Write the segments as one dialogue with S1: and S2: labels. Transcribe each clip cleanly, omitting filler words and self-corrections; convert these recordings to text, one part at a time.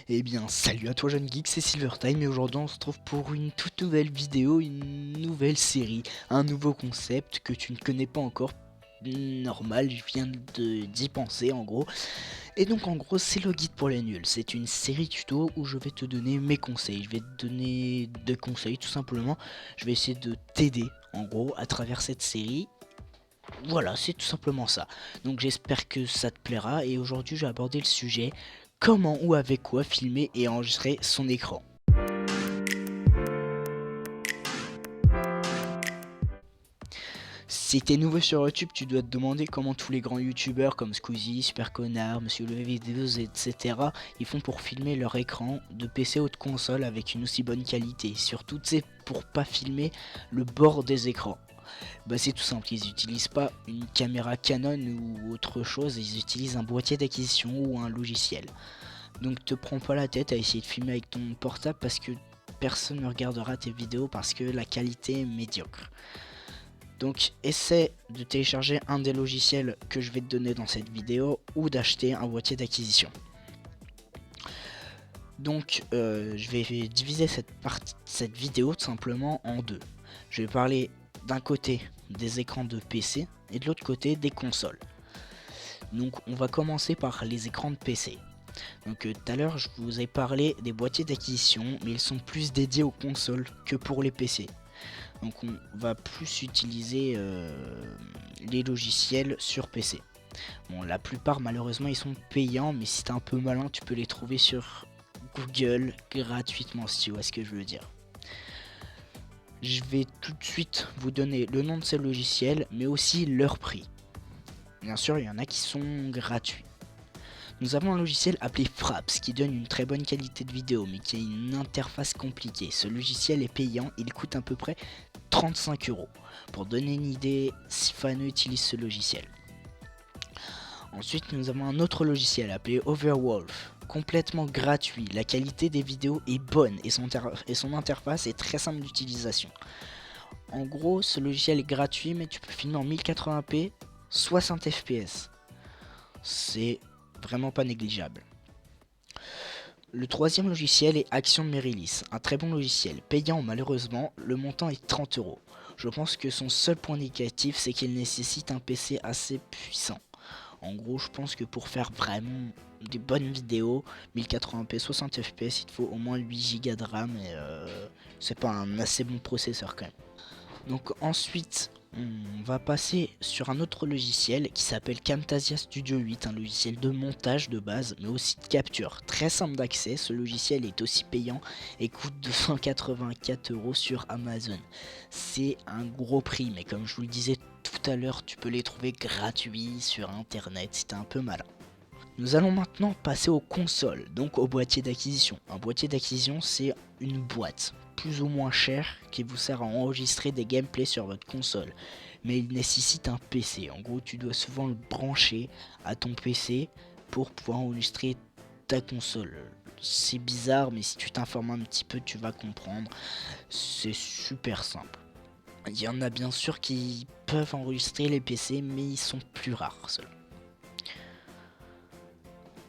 S1: Eh bien, salut à toi jeune geek, c'est Silvertime et aujourd'hui on se retrouve pour une toute nouvelle vidéo, une nouvelle série, un nouveau concept que tu ne connais pas encore. Normal, je viens d'y penser en gros. Et donc en gros c'est le guide pour les nuls, c'est une série tuto où je vais te donner mes conseils, je vais te donner des conseils tout simplement. Je vais essayer de t'aider en gros à travers cette série. Voilà, c'est tout simplement ça. Donc j'espère que ça te plaira et aujourd'hui je vais aborder le sujet comment ou avec quoi filmer et enregistrer son écran. Si t'es nouveau sur YouTube, tu dois te demander comment tous les grands youtubeurs comme Squeezie, Super Connard, Monsieur le Vidéos, etc. ils font pour filmer leur écran de PC ou de console avec une aussi bonne qualité. Surtout, c'est pour pas filmer le bord des écrans. Bah c'est tout simple, ils utilisent pas une caméra Canon ou autre chose, ils utilisent un boîtier d'acquisition ou un logiciel. Donc te prends pas la tête à essayer de filmer avec ton portable parce que personne ne regardera tes vidéos parce que la qualité est médiocre. Donc essaie de télécharger un des logiciels que je vais te donner dans cette vidéo ou d'acheter un boîtier d'acquisition. Donc je vais diviser cette vidéo tout simplement en deux. Je vais parler d'un côté des écrans de PC et de l'autre côté des consoles. Donc on va commencer par les écrans de PC. Donc tout à l'heure je vous ai parlé des boîtiers d'acquisition, mais ils sont plus dédiés aux consoles que pour les PC. Donc on va plus utiliser les logiciels sur PC. Bon, la plupart malheureusement ils sont payants, mais si t'es un peu malin tu peux les trouver sur Google gratuitement, si tu vois ce que je veux dire. Je vais tout de suite vous donner le nom de ces logiciels, mais aussi leur prix. Bien sûr, il y en a qui sont gratuits. Nous avons un logiciel appelé Fraps qui donne une très bonne qualité de vidéo mais qui a une interface compliquée. Ce logiciel est payant, il coûte à peu près 35 €. Pour donner une idée, Sifano utilise ce logiciel. Ensuite, nous avons un autre logiciel appelé Overwolf, complètement gratuit. La qualité des vidéos est bonne et son interface est très simple d'utilisation. En gros, ce logiciel est gratuit mais tu peux filmer en 1080p 60 fps. C'est vraiment pas négligeable. Le troisième logiciel est Action Merilis, un très bon logiciel, payant malheureusement, le montant est 30 €. Je pense que son seul point négatif c'est qu'il nécessite un PC assez puissant. En gros, je pense que pour faire vraiment des bonnes vidéos, 1080p 60 fps, il te faut au moins 8 Go de RAM et c'est pas un assez bon processeur quand même. Donc ensuite, on va passer sur un autre logiciel qui s'appelle Camtasia Studio 8, un logiciel de montage de base, mais aussi de capture. Très simple d'accès, ce logiciel est aussi payant et coûte 284 € sur Amazon. C'est un gros prix, mais comme je vous le disais tout à l'heure, tu peux les trouver gratuits sur internet si t'es un peu malin. Nous allons maintenant passer aux consoles, donc au boîtier d'acquisition. Un boîtier d'acquisition, c'est une boîte plus ou moins chère qui vous sert à enregistrer des gameplays sur votre console. Mais il nécessite un PC. En gros, tu dois souvent le brancher à ton PC pour pouvoir enregistrer ta console. C'est bizarre, mais si tu t'informes un petit peu, tu vas comprendre. C'est super simple. Il y en a bien sûr qui peuvent enregistrer les PC, mais ils sont plus rares seulement.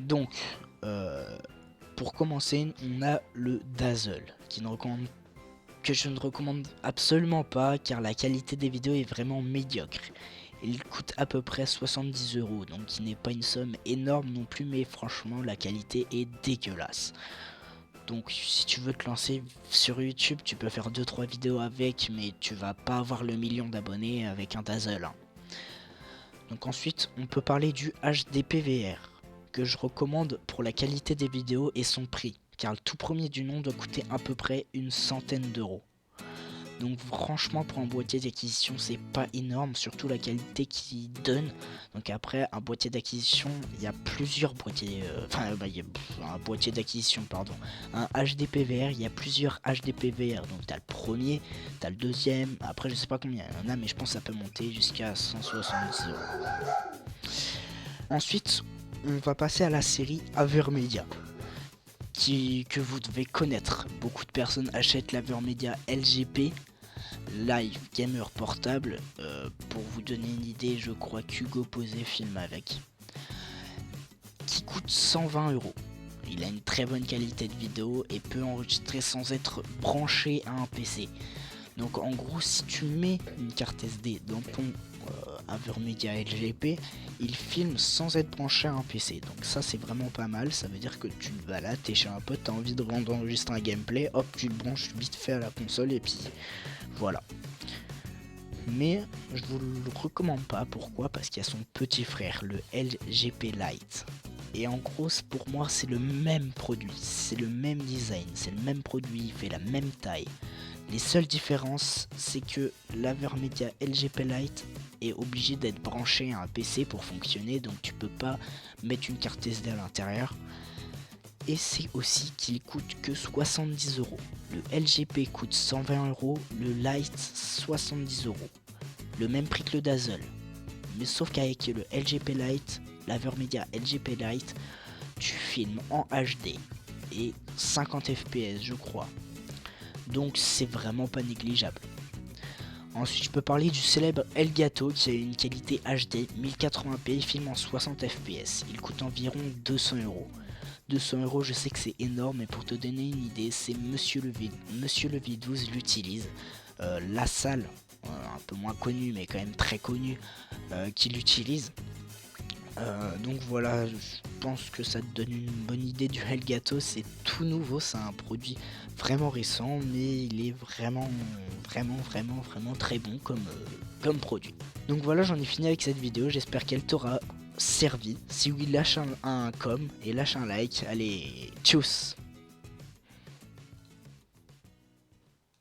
S1: Donc, pour commencer, on a le Dazzle, que je ne recommande absolument pas, car la qualité des vidéos est vraiment médiocre. Il coûte à peu près 70 €, donc il n'est pas une somme énorme non plus, mais franchement, la qualité est dégueulasse. Donc, si tu veux te lancer sur YouTube, tu peux faire 2-3 vidéos avec, mais tu vas pas avoir le million d'abonnés avec un Dazzle, hein. Donc ensuite, on peut parler du HDPVR, que je recommande pour la qualité des vidéos et son prix, car le tout premier du nom doit coûter à peu près une centaine d'euros. Donc franchement, pour un boîtier d'acquisition, c'est pas énorme, surtout la qualité qu'il donne. Donc après, un boîtier d'acquisition, il y a plusieurs boîtiers, il y a un boîtier d'acquisition, pardon, un HDPVR, il y a plusieurs HDPVR. Donc t'as le premier, t'as le deuxième, après je sais pas combien il y en a, mais je pense que ça peut monter jusqu'à 170 €. Ensuite, on va passer à la série Avermedia, que vous devez connaître. Beaucoup de personnes achètent l'Avermedia LGP, Live Gamer Portable. Pour vous donner une idée, je crois qu'Hugo Posé filme avec. Qui coûte 120 €. Il a une très bonne qualité de vidéo et peut enregistrer sans être branché à un PC. Donc en gros, si tu mets une carte SD dans ton AverMedia LGP, il filme sans être branché à un PC. Donc ça c'est vraiment pas mal, ça veut dire que tu te balades, t'es chez un pote, t'as envie d'enregistrer un gameplay, hop tu le branches vite fait à la console et puis voilà. Mais je vous le recommande pas, pourquoi? Parce qu'il y a son petit frère, le LGP Lite. Et en gros, pour moi, c'est le même produit, c'est le même design, c'est le même produit, il fait la même taille. Les seules différences, c'est que l'AverMedia LGP Lite est obligé d'être branché à un PC pour fonctionner, donc tu peux pas mettre une carte SD à l'intérieur. Et c'est aussi qu'il coûte que 70 euros. Le LGP coûte 120 euros, le Lite 70 euros. Le même prix que le Dazzle. Mais sauf qu'avec le LGP Lite, l'AverMedia LGP Lite, tu filmes en HD et 50 fps je crois. Donc c'est vraiment pas négligeable. Ensuite je peux parler du célèbre Elgato qui a une qualité HD 1080p et filme en 60 fps. Il coûte environ 200 euros. 200 euros, je sais que c'est énorme, mais pour te donner une idée, c'est Monsieur le Vidouze l'utilise. La salle, un peu moins connue mais quand même très connue, qui l'utilise. Donc voilà, je pense que ça te donne une bonne idée du Elgato. C'est tout nouveau, c'est un produit vraiment récent, mais il est vraiment très bon comme produit. Donc voilà, j'en ai fini avec cette vidéo, j'espère qu'elle t'aura servi. Si oui, lâche un com et lâche un like. Allez, tchuss!